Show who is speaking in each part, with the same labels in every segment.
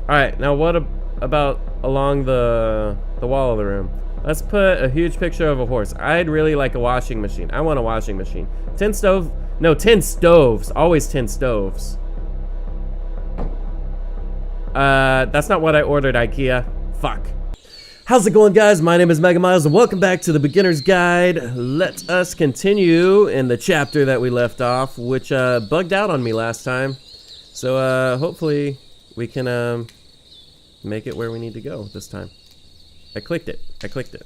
Speaker 1: Alright, now what about along the wall of the room? Let's put a huge picture of a horse. I'd really like a washing machine. I want a washing machine. Tin stoves. Always tin stoves. That's not what I ordered, IKEA. Fuck. How's it going, guys? My name is MegaMilez, and welcome back to the Beginner's Guide. Let us continue in the chapter that we left off, which bugged out on me last time. So hopefully we can make it where we need to go this time. I clicked it.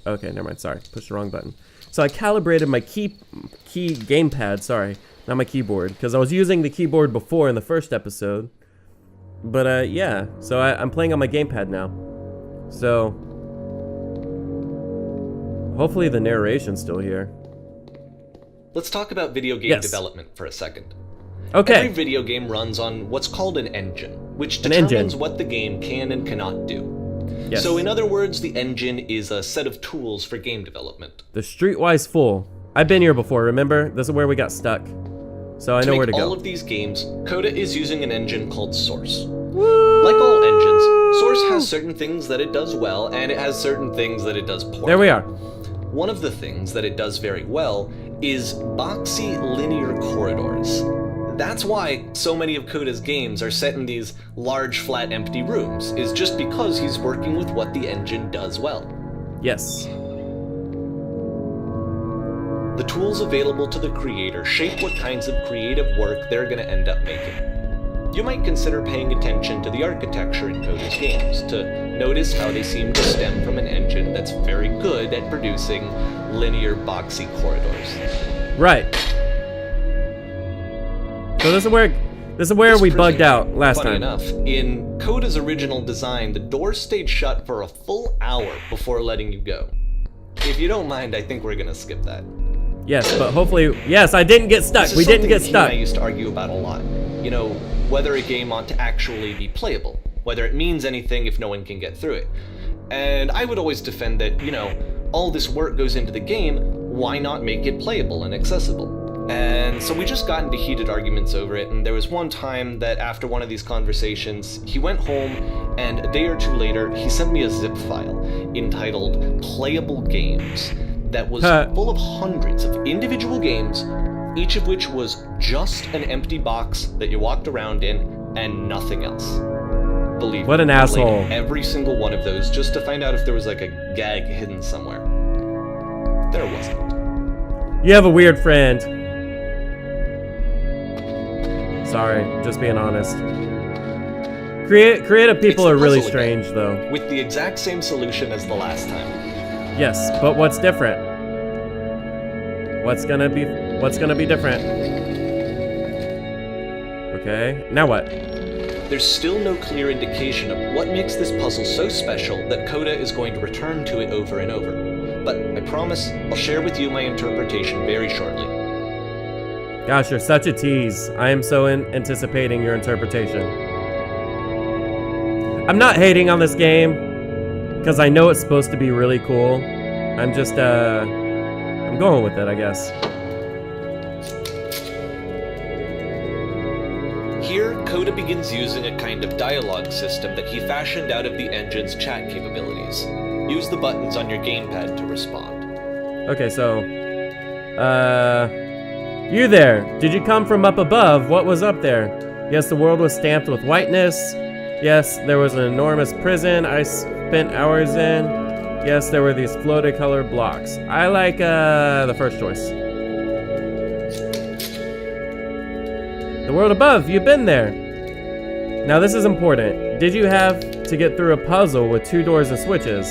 Speaker 1: Okay, never mind. Sorry, pushed the wrong button. So I calibrated my gamepad. Sorry, not my keyboard, because I was using the keyboard before in the first episode. But yeah, so I'm playing on my gamepad now. So hopefully the narration's still here.
Speaker 2: Let's talk about video game development for a second.
Speaker 1: Okay.
Speaker 2: Every video game runs on what's called an engine, which determines what the game can and cannot do.
Speaker 1: Yes.
Speaker 2: So in other words, the engine is a set of tools for game development.
Speaker 1: The Streetwise Fool. I've been here before, remember? This is where we got stuck. So I know where to go.
Speaker 2: To make all of these games, Coda is using an engine called Source. Woo! Like all engines, Source has certain things that it does well, and it has certain things that it does poorly.
Speaker 1: There we are.
Speaker 2: One of the things that it does very well is boxy linear corridors. That's why so many of Coda's games are set in these large, flat, empty rooms, is just because he's working with what the engine does well.
Speaker 1: Yes.
Speaker 2: The tools available to the creator shape what kinds of creative work they're going to end up making. You might consider paying attention to the architecture in Coda's games to notice how they seem to stem from an engine that's very good at producing linear, boxy corridors.
Speaker 1: Right. So this is where we bugged out last time.
Speaker 2: Funny enough, in Coda's original design, the door stayed shut for a full hour before letting you go. If you don't mind, I think we're gonna skip that.
Speaker 1: Yes, but hopefully, yes, I didn't get stuck. We didn't get stuck.
Speaker 2: I used to argue about a lot. You know, whether a game ought to actually be playable, whether it means anything if no one can get through it. And I would always defend that, you know, all this work goes into the game, why not make it playable and accessible? And so we just got into heated arguments over it, and there was one time that after one of these conversations, he went home, and a day or two later, he sent me a zip file entitled Playable Games that was full of hundreds of individual games, each of which was just an empty box that you walked around in and nothing else. Believe me,
Speaker 1: what an asshole.
Speaker 2: Every single one of those just to find out if there was like a gag hidden somewhere. There wasn't.
Speaker 1: You have a weird friend. Sorry, just being honest. Creative people are really strange, though.
Speaker 2: With the exact same solution as the last time.
Speaker 1: Yes, but what's different? What's gonna be different? Okay, now what?
Speaker 2: There's still no clear indication of what makes this puzzle so special that Coda is going to return to it over and over. But I promise I'll share with you my interpretation very shortly.
Speaker 1: Gosh, you're such a tease. I am so anticipating your interpretation. I'm not hating on this game, because I know it's supposed to be really cool. I'm just, I'm going with it, I guess.
Speaker 2: Here, Coda begins using a kind of dialogue system that he fashioned out of the engine's chat capabilities. Use the buttons on your gamepad to respond.
Speaker 1: Okay, so, you there. Did you come from up above? What was up there? Yes, the world was stamped with whiteness. Yes, there was an enormous prison I spent hours in. Yes, there were these floated colored blocks. I like, the first choice. The world above, you've been there. Now this is important. Did you have to get through a puzzle with 2 doors and switches?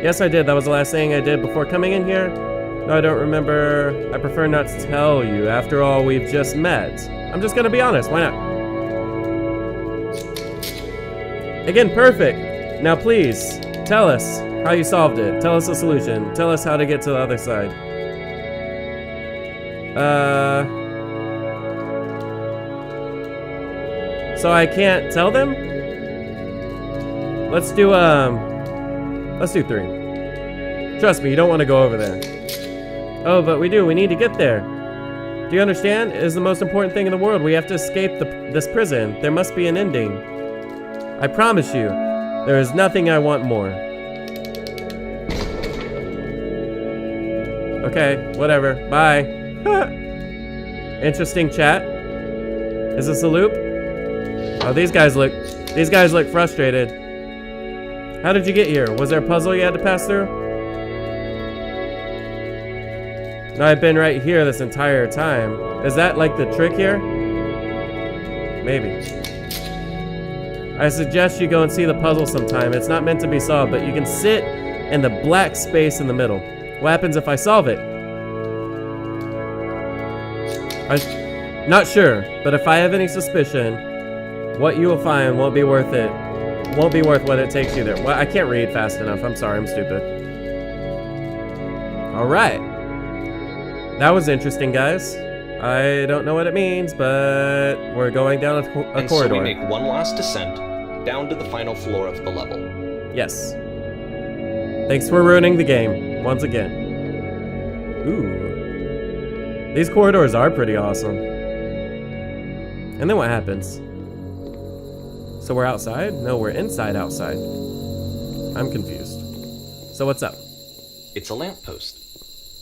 Speaker 1: Yes, I did. That was the last thing I did before coming in here. No, I don't remember. I prefer not to tell you. After all, we've just met. I'm just gonna be honest. Why not? Again, perfect. Now please, tell us how you solved it. Tell us the solution. Tell us how to get to the other side. So I can't tell them? Let's do 3. Trust me, you don't want to go over there. Oh, but we do. We need to get there. Do you understand? It is the most important thing in the world. We have to escape this prison. There must be an ending. I promise you, there is nothing I want more. Okay, whatever. Bye. Interesting chat. Is this a loop? Oh, these guys look frustrated. How did you get here? Was there a puzzle you had to pass through? No, I've been right here this entire time. Is that like the trick here? Maybe. I suggest you go and see the puzzle sometime. It's not meant to be solved, but you can sit in the black space in the middle. What happens if I solve it? Not sure, but if I have any suspicion, what you will find won't be worth it. Won't be worth what it takes you there. Well, I can't read fast enough. I'm sorry, I'm stupid. All right. That was interesting, guys. I don't know what it means, but we're going down a corridor.
Speaker 2: So we make one last descent down to the final floor of the level.
Speaker 1: Yes. Thanks for ruining the game once again. Ooh. These corridors are pretty awesome. And then what happens? So we're outside? No, we're inside outside. I'm confused. So what's up?
Speaker 2: It's a lamppost.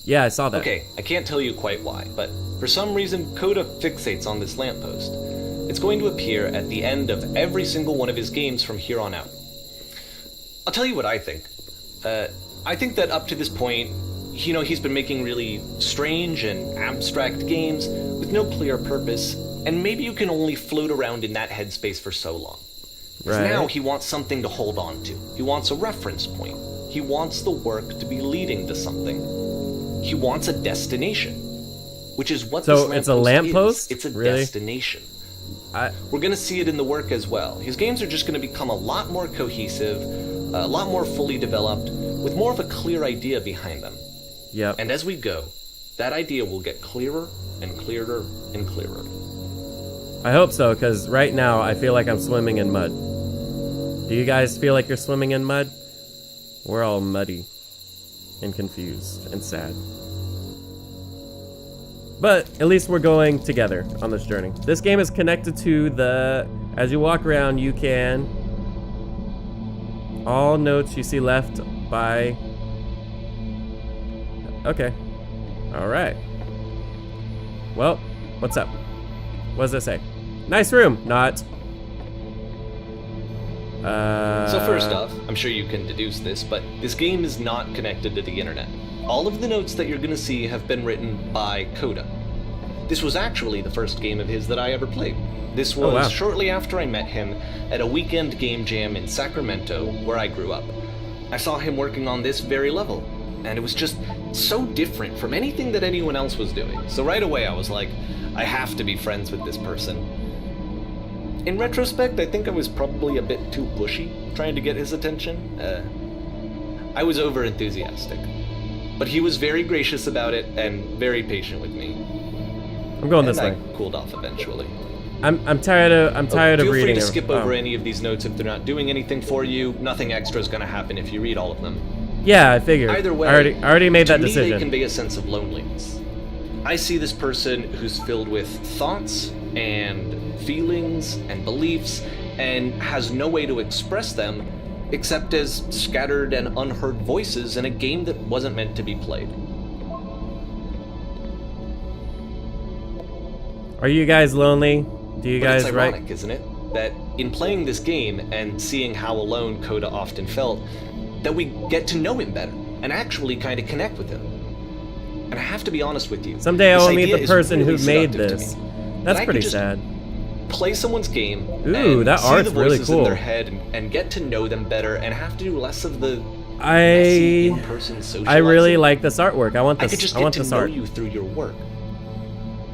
Speaker 1: Yeah, I saw that.
Speaker 2: Okay, I can't tell you quite why, but for some reason, Coda fixates on this lamppost. It's going to appear at the end of every single one of his games from here on out. I'll tell you what I think. I think that up to this point, you know, he's been making really strange and abstract games with no clear purpose, and maybe you can only float around in that headspace for so long. Because now he wants something to hold on to. He wants a reference point. He wants the work to be leading to something. He wants a destination, which is what this lamppost
Speaker 1: it's a lamppost?
Speaker 2: is. It's a
Speaker 1: really?
Speaker 2: destination. We're going to see it in the work as well. His games are just going to become a lot more cohesive, a lot more fully developed, with more of a clear idea behind them.
Speaker 1: Yep.
Speaker 2: And as we go, that idea will get clearer and clearer and clearer.
Speaker 1: I hope so, because right now I feel like I'm swimming in mud. Do you guys feel like you're swimming in mud? We're all muddy and confused and sad. But at least we're going together on this journey. This game is connected to as you walk around, you can, all notes you see left by, okay. All right. Well, what's up? What does it say? Nice room. Not.
Speaker 2: So first off, I'm sure you can deduce this, but this game is not connected to the internet. All of the notes that you're going to see have been written by Coda. This was actually the first game of his that I ever played. This was shortly after I met him at a weekend game jam in Sacramento, where I grew up. I saw him working on this very level, and it was just so different from anything that anyone else was doing. So right away I was like, I have to be friends with this person. In retrospect, I think I was probably a bit too pushy, trying to get his attention. I was over-enthusiastic. But he was very gracious about it and very patient with me.
Speaker 1: I'm going this way.
Speaker 2: I cooled off eventually.
Speaker 1: I'm tired of reading.
Speaker 2: Feel free to skip over any of these notes if they're not doing anything for you. Nothing extra is going to happen if you read all of them.
Speaker 1: Yeah, I figured.
Speaker 2: Either way,
Speaker 1: I already made that decision.
Speaker 2: To me, they convey a sense of loneliness. I see this person who's filled with thoughts and feelings and beliefs and has no way to express them except as scattered and unheard voices in a game that wasn't meant to be played.
Speaker 1: Are you guys lonely? Do you guys
Speaker 2: It's ironic, isn't it? That in playing this game and seeing how alone Coda often felt, that we get to know him better and actually kind of connect with him. And I have to be honest with you.
Speaker 1: Someday I will meet the person who made this. That's pretty sad.
Speaker 2: Play someone's game.
Speaker 1: Ooh, that art's really cool.
Speaker 2: In their head and get to know them better and have to do less of the
Speaker 1: I really like this artwork. I want this.
Speaker 2: I could just
Speaker 1: I want
Speaker 2: get to
Speaker 1: this
Speaker 2: know
Speaker 1: art.
Speaker 2: you through your work.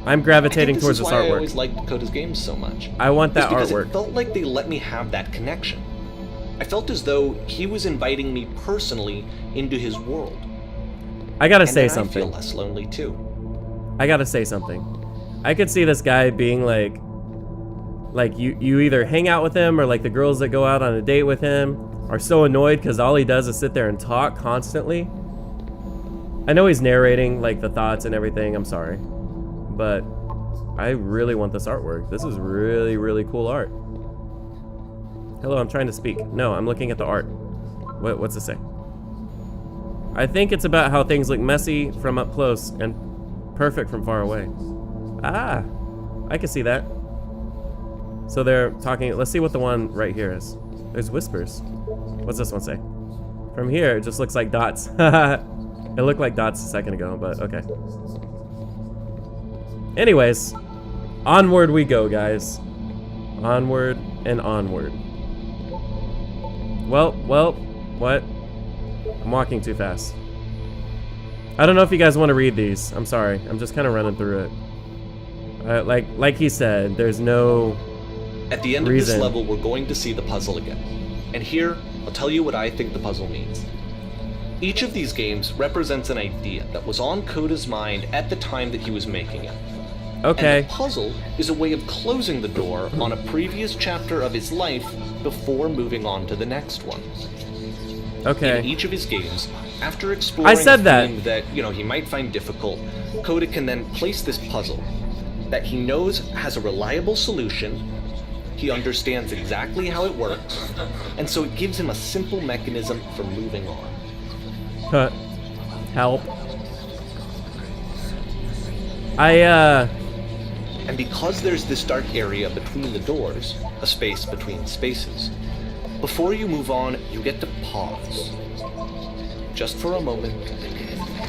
Speaker 1: I'm gravitating towards this
Speaker 2: I
Speaker 1: artwork.
Speaker 2: always liked Coda's games so much.
Speaker 1: I want that
Speaker 2: because
Speaker 1: artwork.
Speaker 2: It felt like they let me have that connection. I felt as though he was inviting me personally into his world.
Speaker 1: I gotta say something.
Speaker 2: I feel less lonely too.
Speaker 1: I gotta say something. I could see this guy being like you either hang out with him or like the girls that go out on a date with him are so annoyed because all he does is sit there and talk constantly. I know he's narrating like the thoughts and everything, I'm sorry. But I really want this artwork. This is really, really cool art. Hello, I'm trying to speak. No, I'm looking at the art. What's it say? I think it's about how things look messy from up close and perfect from far away. Ah, I can see that. So they're talking, let's see what the one right here is. There's whispers. What's this one say? From here, it just looks like dots. It looked like dots a second ago, but okay. Anyways, onward we go, guys. Onward and onward. Well, what? I'm walking too fast. I don't know if you guys want to read these. I'm sorry. I'm just kind of running through it. Like he said, there's no
Speaker 2: At the end
Speaker 1: reason.
Speaker 2: of this level, we're going to see the puzzle again. And here, I'll tell you what I think the puzzle means. Each of these games represents an idea that was on Coda's mind at the time that he was making it.
Speaker 1: Okay.
Speaker 2: And the puzzle is a way of closing the door on a previous chapter of his life before moving on to the next one.
Speaker 1: Okay.
Speaker 2: In each of his games, after exploring
Speaker 1: I said
Speaker 2: a
Speaker 1: that.
Speaker 2: theme that, he might find difficult, Coda can then place this puzzle that he knows has a reliable solution. He understands exactly how it works, and so it gives him a simple mechanism for moving on.
Speaker 1: Help.
Speaker 2: And because there's this dark area between the doors, a space between spaces, before you move on, you get to pause. Just for a moment,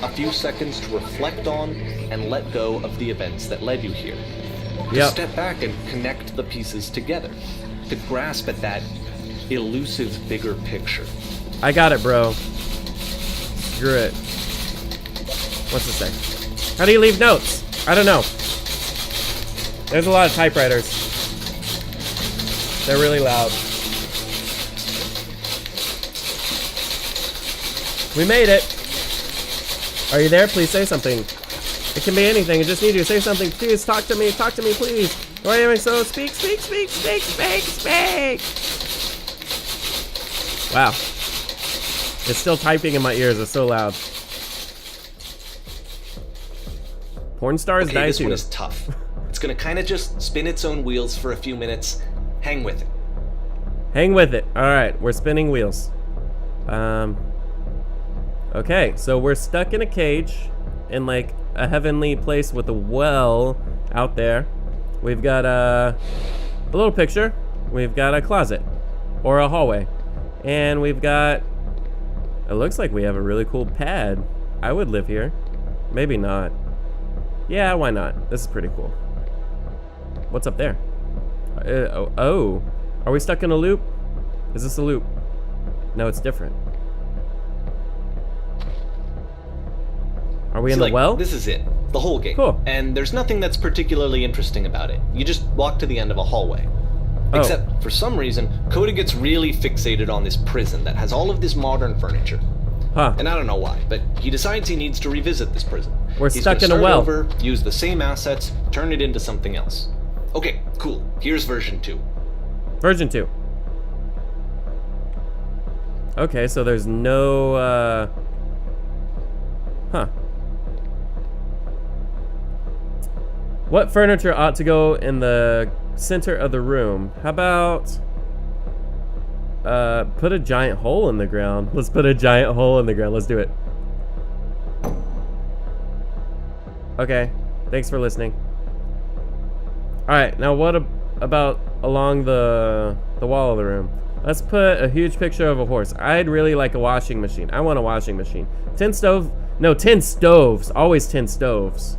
Speaker 2: a few seconds to reflect on and let go of the events that led you here. To step back and connect the pieces together. To grasp at that elusive bigger picture.
Speaker 1: I got it, bro. Screw it. What's it say? How do you leave notes? I don't know. There's a lot of typewriters. They're really loud. We made it. Are you there? Please say something. It can be anything. I just need you to say something. Please talk to me. Talk to me, please. Why am I so? Speak, speak, speak, speak, speak, speak. Wow. It's still typing in my ears. It's so loud. Porn stars die
Speaker 2: this
Speaker 1: too.
Speaker 2: one is tough. It's gonna kind of just spin its own wheels for a few minutes. Hang with it.
Speaker 1: Hang with it. All right, we're spinning wheels. Okay, so we're stuck in a cage in like a heavenly place with a well out there. We've got a little picture. We've got a closet or a hallway, and we've got. It looks like we have a really cool pad. I would live here. Maybe not. Yeah, why not? This is pretty cool. What's up there? Oh, are we stuck in a loop? Is this a loop? No, it's different. Are we in the well?
Speaker 2: This is it. The whole game.
Speaker 1: Cool.
Speaker 2: And there's nothing that's particularly interesting about it. You just walk to the end of a hallway.
Speaker 1: Oh.
Speaker 2: Except, for some reason, Coda gets really fixated on this prison that has all of this modern furniture.
Speaker 1: Huh.
Speaker 2: And I don't know why, but he decides he needs to revisit this prison.
Speaker 1: We're
Speaker 2: He's
Speaker 1: stuck
Speaker 2: gonna
Speaker 1: in a
Speaker 2: start
Speaker 1: well.
Speaker 2: Over, use the same assets, turn it into something else. Okay, cool. Here's version 2.
Speaker 1: Version 2. Okay, so there's no, huh. What furniture ought to go in the center of the room? How about, put a giant hole in the ground. Let's put a giant hole in the ground. Let's do it. Okay, thanks for listening. All right, now what about along the wall of the room? Let's put a huge picture of a horse. I'd really like a washing machine. I want a washing machine. Tin stoves. Always tin stoves.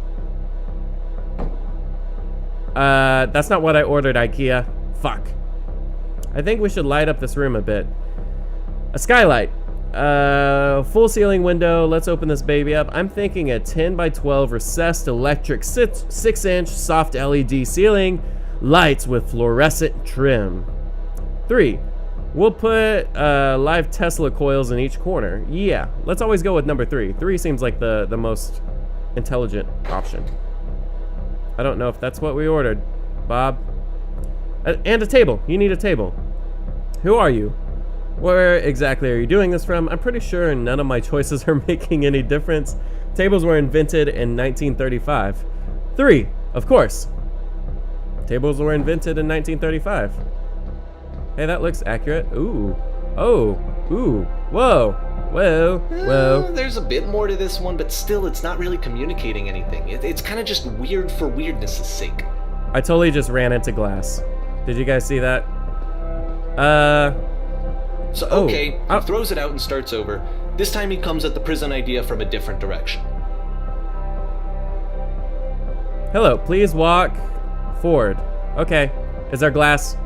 Speaker 1: That's not what I ordered, IKEA. Fuck. I think we should light up this room a bit. A skylight. Full ceiling window. Let's open this baby up. I'm thinking a 10 by 12 recessed electric 6-inch soft LED ceiling. Lights with fluorescent trim. 3. We'll put live Tesla coils in each corner. Yeah, let's always go with number 3. 3 seems like the most intelligent option. I don't know if that's what we ordered, Bob. And a table. You need a table. Who are you? Where exactly are you doing this from? I'm pretty sure none of my choices are making any difference. Tables were invented in 1935. 3, of course. Tables were invented in 1935. Hey, that looks accurate. Ooh. Oh. Ooh. Whoa. Whoa. Whoa.
Speaker 2: There's a bit more to this one, but still, it's not really communicating anything. It's kind of just weird for weirdness' sake.
Speaker 1: I totally just ran into glass. Did you guys see that?
Speaker 2: So, okay, he throws it out and starts over. This time he comes at the prison idea from a different direction.
Speaker 1: Hello, please walk forward. Okay, is there glass?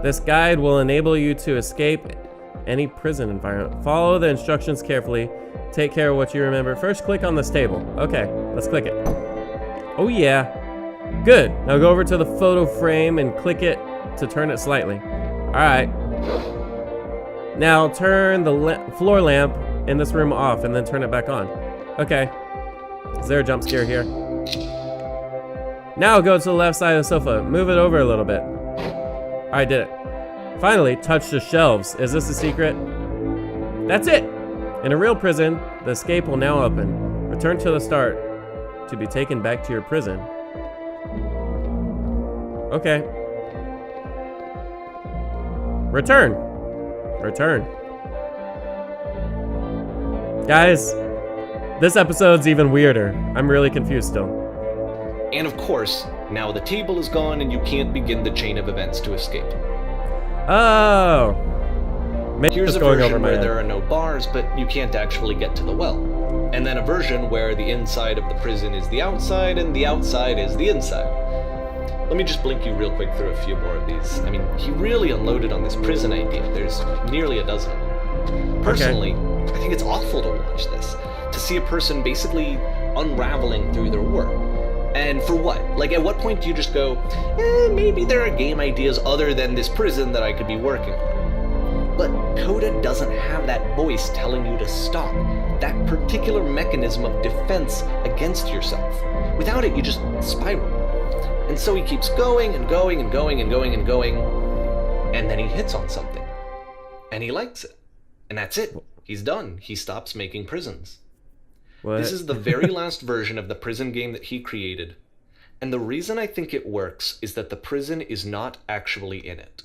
Speaker 1: This guide will enable you to escape any prison environment. Follow the instructions carefully. Take care of what you remember. First, click on this table. Okay, let's click it. Oh yeah. Good. Now go over to the photo frame and click it to turn it slightly. Alright. Now turn the floor lamp in this room off and then turn it back on. Okay. Is there a jump scare here? Now go to the left side of the sofa. Move it over a little bit. I did it. Finally, touch the shelves. Is this a secret? That's it! In a real prison, the escape will now open. Return to the start to be taken back to your prison. Okay. Return. Return. Guys, this episode's even weirder. I'm really confused still.
Speaker 2: And of course, now the table is gone and you can't begin the chain of events to escape.
Speaker 1: Oh. Maybe
Speaker 2: Here's a
Speaker 1: going
Speaker 2: version
Speaker 1: over my
Speaker 2: where
Speaker 1: head.
Speaker 2: there are no bars, but you can't actually get to the well. And then a version where the inside of the prison is the outside and the outside is the inside. Let me just blink you real quick through a few more of these. I mean, he really unloaded on this prison idea. There's nearly a dozen of them. Personally, I think it's awful to watch this. To see a person basically unraveling through their work. And for what? Like, at what point do you just go, maybe there are game ideas other than this prison that I could be working on? But Coda doesn't have that voice telling you to stop. That particular mechanism of defense against yourself. Without it, you just spiral. And so he keeps going and going and going and going and going, and then he hits on something. And he likes it. And that's it. He's done. He stops making prisons.
Speaker 1: What?
Speaker 2: This is the very last version of the prison game that he created. And the reason I think it works is that the prison is not actually in it.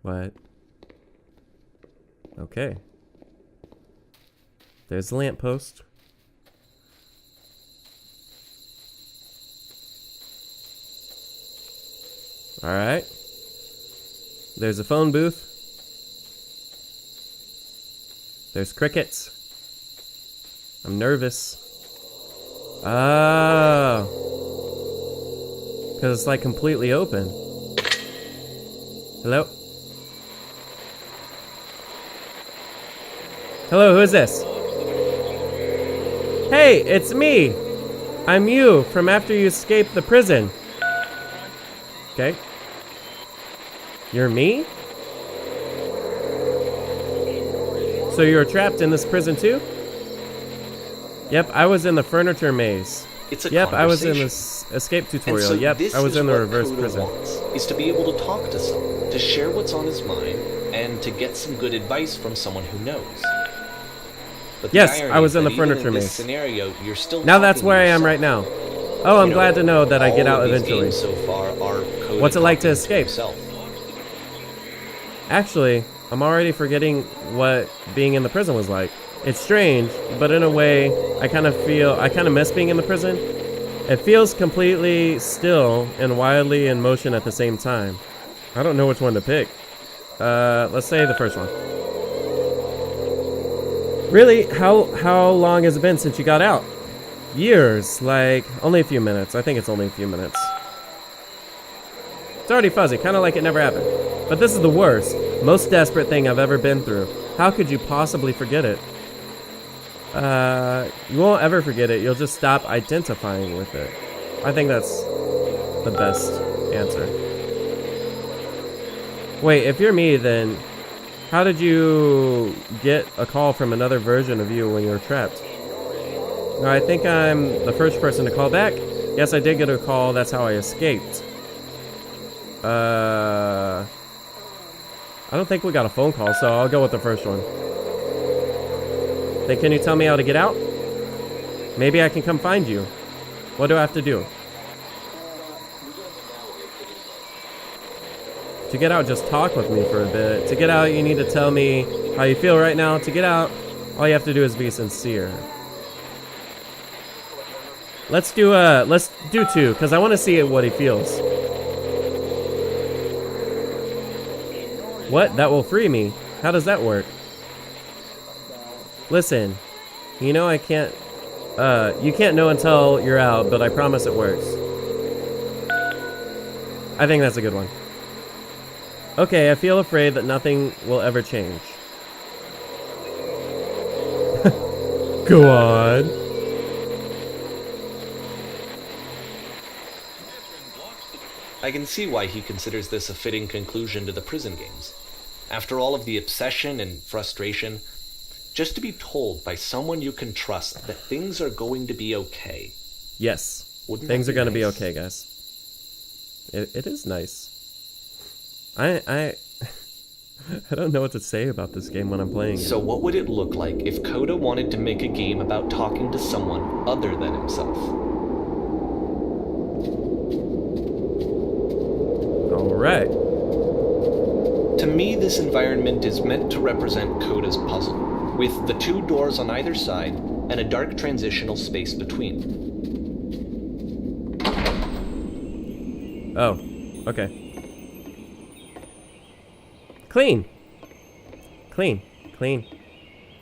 Speaker 1: What? Okay. There's the lamppost. Alright. There's a phone booth. There's crickets. I'm nervous. Oh. Because it's like completely open. Hello? Hello, who is this? Hey, it's me! I'm you from after you escaped the prison. Okay. You're me? So you're trapped in this prison too? Yep, I was in the furniture maze.
Speaker 2: It's a
Speaker 1: Yep, I was in
Speaker 2: conversation.
Speaker 1: this escape
Speaker 2: And
Speaker 1: tutorial.
Speaker 2: so
Speaker 1: Yep,
Speaker 2: this
Speaker 1: I was
Speaker 2: is
Speaker 1: in the
Speaker 2: what
Speaker 1: reverse
Speaker 2: Coda
Speaker 1: prison.
Speaker 2: wants, is to be able to talk to someone, to share what's on his mind, and to get some good advice from someone who knows. But the
Speaker 1: Yes,
Speaker 2: irony
Speaker 1: I was
Speaker 2: is
Speaker 1: in
Speaker 2: that
Speaker 1: the
Speaker 2: even
Speaker 1: furniture
Speaker 2: in this
Speaker 1: maze.
Speaker 2: scenario, you're still
Speaker 1: Now that's
Speaker 2: talking
Speaker 1: where I
Speaker 2: to
Speaker 1: am right
Speaker 2: yourself.
Speaker 1: now. Oh, I'm glad to know that I get
Speaker 2: all
Speaker 1: out
Speaker 2: of these
Speaker 1: eventually.
Speaker 2: games so far are Coda
Speaker 1: What's it like to
Speaker 2: talking
Speaker 1: escape?
Speaker 2: himself.
Speaker 1: Actually, I'm already forgetting what being in the prison was like. It's strange, but in a way, I kind of miss being in the prison. It feels completely still and wildly in motion at the same time. I don't know which one to pick. Let's say the first one. Really, how long has it been since you got out? Years, like only a few minutes. I think it's only a few minutes. It's already fuzzy, kind of like it never happened. But this is the worst, most desperate thing I've ever been through. How could you possibly forget it? You won't ever forget it. You'll just stop identifying with it. I think that's the best answer. Wait, if you're me, then how did you get a call from another version of you when you were trapped? No, I think I'm the first person to call back. Yes, I did get a call. That's how I escaped. I don't think we got a phone call, so I'll go with the first one. Then can you tell me how to get out? Maybe I can come find you. What do I have to do? To get out, just talk with me for a bit. To get out, you need to tell me how you feel right now. To get out, all you have to do is be sincere. Let's do 2, because I want to see what he feels. What? That will free me? How does that work? Listen, you know I can't, you can't know until you're out, but I promise it works. I think that's a good one. Okay, I feel afraid that nothing will ever change. Go on.
Speaker 2: I can see why he considers this a fitting conclusion to the prison games. After all of the obsession and frustration, just to be told by someone you can trust that things are going to be okay.
Speaker 1: Yes.
Speaker 2: Wouldn't
Speaker 1: things
Speaker 2: that
Speaker 1: are
Speaker 2: be
Speaker 1: going to be
Speaker 2: nice?
Speaker 1: okay, guys. It is nice. I don't know what to say about this game when I'm playing it.
Speaker 2: So what would it look like if Coda wanted to make a game about talking to someone other than himself?
Speaker 1: Alright.
Speaker 2: To me, this environment is meant to represent Coda's puzzle, with the 2 doors on either side and a dark transitional space between.
Speaker 1: Oh, okay. Clean. Clean. Clean.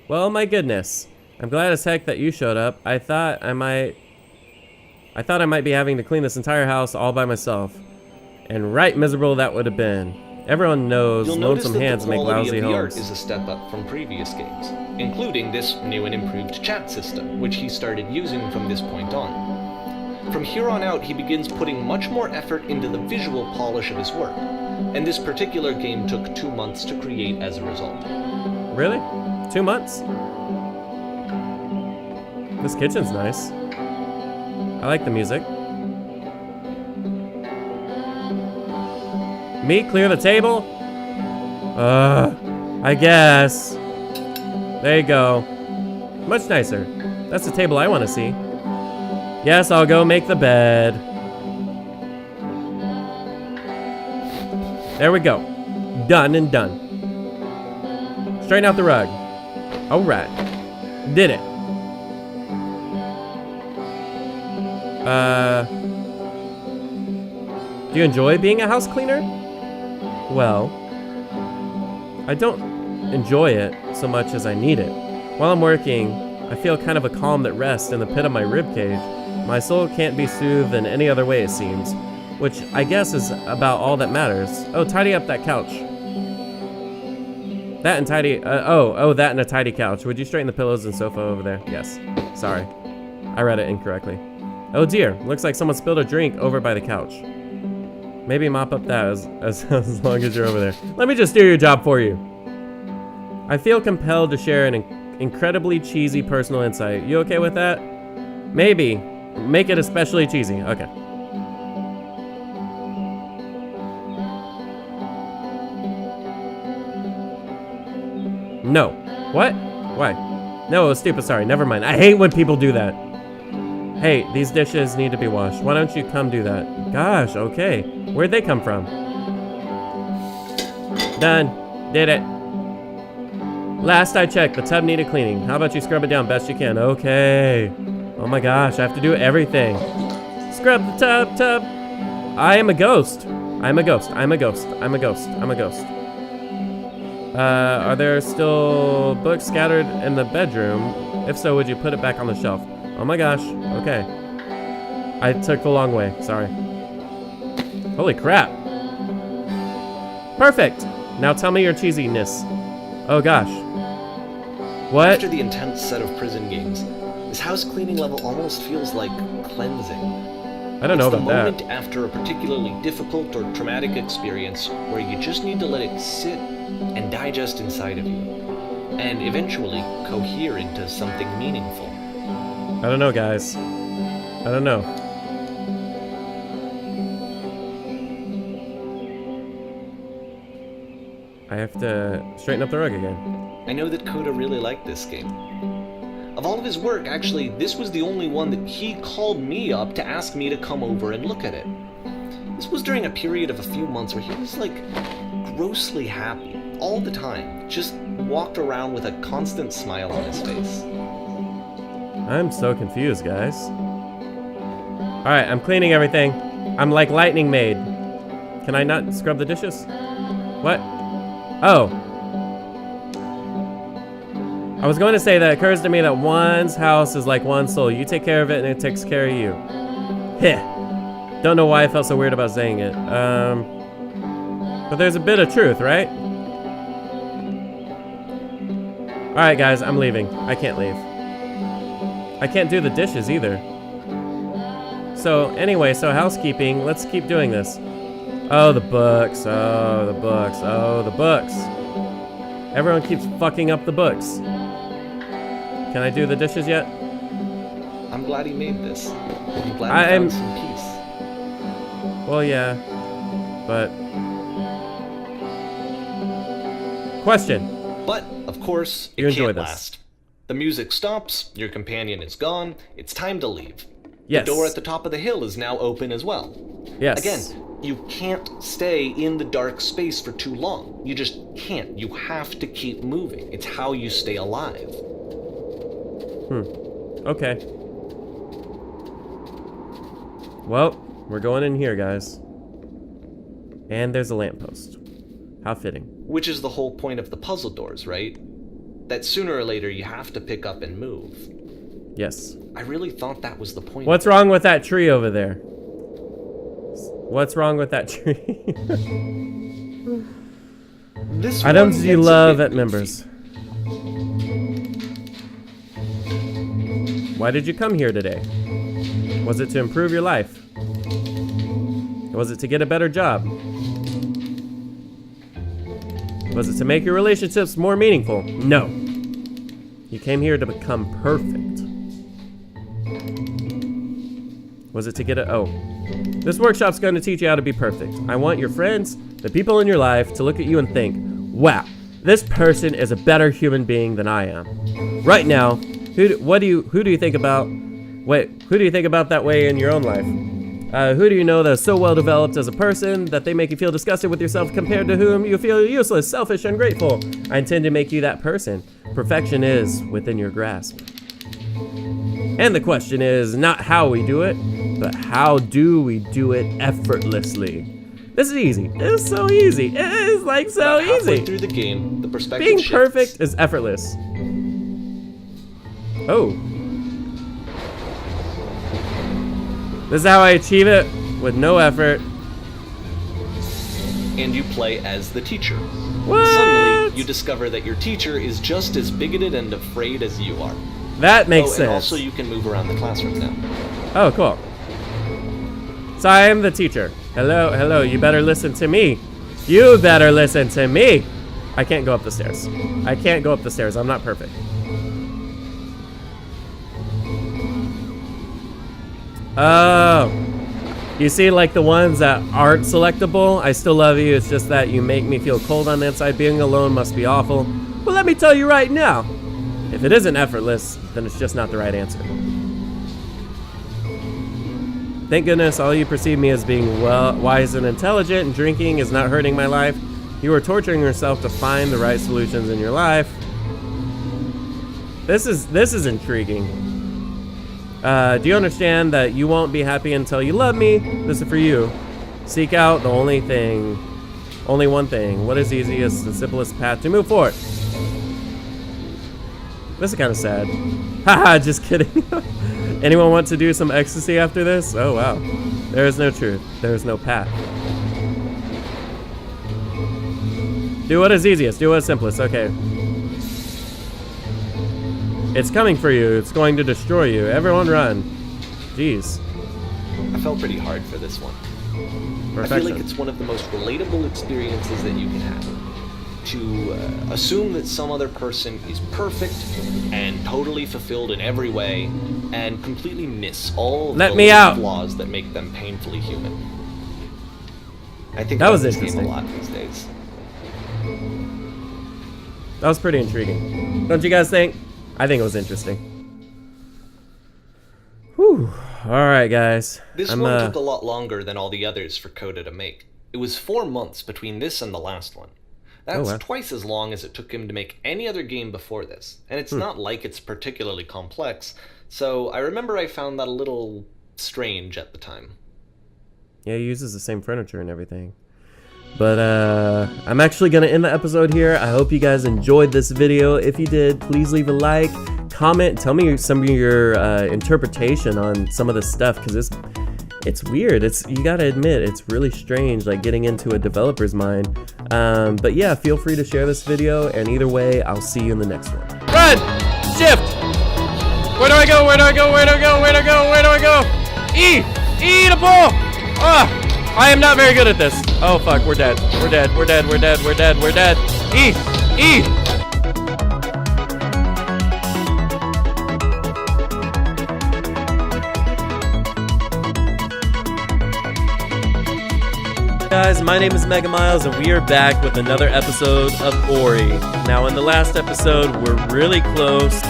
Speaker 1: Well, my goodness. I'm glad as heck that you showed up. I thought I might be having to clean this entire house all by myself. And right miserable that would have been. Everyone knows
Speaker 2: You'll notice
Speaker 1: lonesome
Speaker 2: that
Speaker 1: hands
Speaker 2: the
Speaker 1: make
Speaker 2: quality
Speaker 1: lousy
Speaker 2: of the art
Speaker 1: homes.
Speaker 2: is a step up from previous games, including this new and improved chat system, which he started using from this point on. From here on out, he begins putting much more effort into the visual polish of his work, and this particular game took 2 months to create as a result.
Speaker 1: Really? 2 months? This kitchen's nice. I like the music. Me clear the table? I guess. There you go. Much nicer. That's the table I want to see. Yes, I'll go make the bed. There we go. Done and done. Straighten out the rug. Alright. Did it. Do you enjoy being a house cleaner? Well, I don't enjoy it so much as I need it. While I'm working, I feel kind of a calm that rests in the pit of my ribcage. My soul can't be soothed in any other way, it seems. Which I guess is about all that matters. Oh, tidy up that couch. That and tidy, that and a tidy couch. Would you straighten the pillows and sofa over there? Yes. Sorry. I read it incorrectly. Oh dear, looks like someone spilled a drink over by the couch. Maybe mop up that as long as you're over there. Let me just do your job for you. I feel compelled to share an incredibly cheesy personal insight. You okay with that? Maybe. Make it especially cheesy. Okay. No. What? Why? No, it was stupid. Sorry. Never mind. I hate when people do that. Hey, these dishes need to be washed. Why don't you come do that? Gosh, okay. Where'd they come from? Done. Did it. Last I checked, the tub needed cleaning. How about you scrub it down best you can? Okay. Oh my gosh, I have to do everything. Scrub the tub. I am a ghost. I'm a ghost. I'm a ghost. I'm a ghost. I'm a ghost. Are there still books scattered in the bedroom? If so, would you put it back on the shelf? Oh my gosh. Okay. I took the long way. Sorry. Holy crap. Perfect. Now tell me your cheesiness. Oh gosh. What?
Speaker 2: After the intense set of prison games, this house cleaning level almost feels like cleansing.
Speaker 1: I don't know about that.
Speaker 2: It's the moment after a particularly difficult or traumatic experience where you just need to let it sit and digest inside of you, and eventually cohere into something meaningful.
Speaker 1: I don't know, guys. I don't know. I have to straighten up the rug again.
Speaker 2: I know that Coda really liked this game. Of all of his work, actually, this was the only one that he called me up to ask me to come over and look at it. This was during a period of a few months where he was, like, grossly happy all the time. Just walked around with a constant smile on his face.
Speaker 1: I'm so confused, guys. Alright, I'm cleaning everything. I'm like Lightning Maid. Can I not scrub the dishes? What? Oh. I was going to say that it occurs to me that one's house is like one soul. You take care of it and it takes care of you. Heh. Don't know why I felt so weird about saying it. But there's a bit of truth, right? Alright guys, I'm leaving. I can't leave. I can't do the dishes either. So anyway, so housekeeping, let's keep doing this. Oh, the books, oh, the books, oh, the books. Everyone keeps fucking up the books. Can I do the dishes yet?
Speaker 2: I'm glad he made this. I'm glad he found some peace.
Speaker 1: Well, yeah, but... Question.
Speaker 2: But, of course, it can't last. The music stops, your companion is gone, it's time to leave.
Speaker 1: Yes.
Speaker 2: The door at the top of the hill is now open as well.
Speaker 1: Yes.
Speaker 2: Again, you can't stay in the dark space for too long. You just can't. You have to keep moving. It's how you stay alive.
Speaker 1: Okay. Well, we're going in here, guys. And there's a lamppost. How fitting.
Speaker 2: Which is the whole point of the puzzle doors, right? That sooner or later you have to pick up and move.
Speaker 1: Yes.
Speaker 2: I really thought that was the point.
Speaker 1: What's wrong with that tree over there? What's wrong with that tree?
Speaker 2: This
Speaker 1: items you love at members. Why did you come here today? Was it to improve your life? Was it to get a better job? Was it to make your relationships more meaningful? No. You came here to become perfect. Was it to get a... Oh. This workshop's going to teach you how to be perfect. I want your friends, the people in your life, to look at you and think, wow, this person is a better human being than I am. Right now, who do you think about... Wait, who do you think about that way in your own life? Who do you know that is so well developed as a person that they make you feel disgusted with yourself compared to whom you feel useless, selfish, ungrateful? I intend to make you that person. Perfection is within your grasp. And the question is not how we do it, but how do we do it effortlessly? This is easy. It is so easy. It is like so
Speaker 2: About halfway
Speaker 1: easy.
Speaker 2: through the game, the perspective
Speaker 1: Being
Speaker 2: shifts.
Speaker 1: perfect is effortless. Oh. This is how I achieve it with no effort.
Speaker 2: And you play as the teacher.
Speaker 1: What?
Speaker 2: Suddenly, you discover that your teacher is just as bigoted and afraid as you are.
Speaker 1: That makes
Speaker 2: And
Speaker 1: sense.
Speaker 2: also you can move around the classroom now.
Speaker 1: Oh, cool. So I am the teacher. Hello, hello, you better listen to me. You better listen to me. I can't go up the stairs. I can't go up the stairs. I'm not perfect. Oh. You see, like the ones that aren't selectable, I still love you. It's just that you make me feel cold on the inside. Being alone must be awful. But let me tell you right now, if it isn't effortless, then it's just not the right answer. Thank goodness all you perceive me as being wise and intelligent, and drinking is not hurting my life. You are torturing yourself to find the right solutions in your life. This is intriguing. Do you understand that you won't be happy until you love me? This is for you. Seek out the only one thing. What is the easiest and simplest path to move forward? This is kind of sad. Haha, just kidding. Anyone want to do some ecstasy after this? Oh wow. There is no truth. There is no path. Do what is easiest. Do what is simplest. Okay. It's coming for you. It's going to destroy you. Everyone run. Jeez.
Speaker 2: I felt pretty hard for this one.
Speaker 1: Perfection.
Speaker 2: I feel like it's one of the most relatable experiences that you can have. To assume that some other person is perfect and totally fulfilled in every way and completely miss all the little flaws that make them painfully human. I think
Speaker 1: that was
Speaker 2: this
Speaker 1: interesting.
Speaker 2: game a lot these days.
Speaker 1: That was pretty intriguing. Don't you guys think? I think it was interesting. Whew. Alright, guys.
Speaker 2: This one took a lot longer than all the others for Coda to make. It was 4 months between this and the last one. That's
Speaker 1: wow.
Speaker 2: twice as long as it took him to make any other game before this, and it's not like it's particularly complex, so I remember I found that a little strange at the time.
Speaker 1: Yeah, he uses the same furniture and everything. But I'm actually going to end the episode here. I hope you guys enjoyed this video. If you did, please leave a like, comment, tell me some of your interpretation on some of this stuff, because it's weird. You gotta admit, it's really strange, like getting into a developer's mind. But yeah, feel free to share this video, and either way, I'll see you in the next one. Run! Shift! Where do I go? Where do I go? Where do I go? Where do I go? Where do I go? E! E the ball! Ah! I am not very good at this. Oh fuck, we're dead. We're dead. We're dead. We're dead. We're dead. We're dead. E! E! Guys, my name is MegaMilez, and we are back with another episode of Ori. Now, in the last episode, we're really close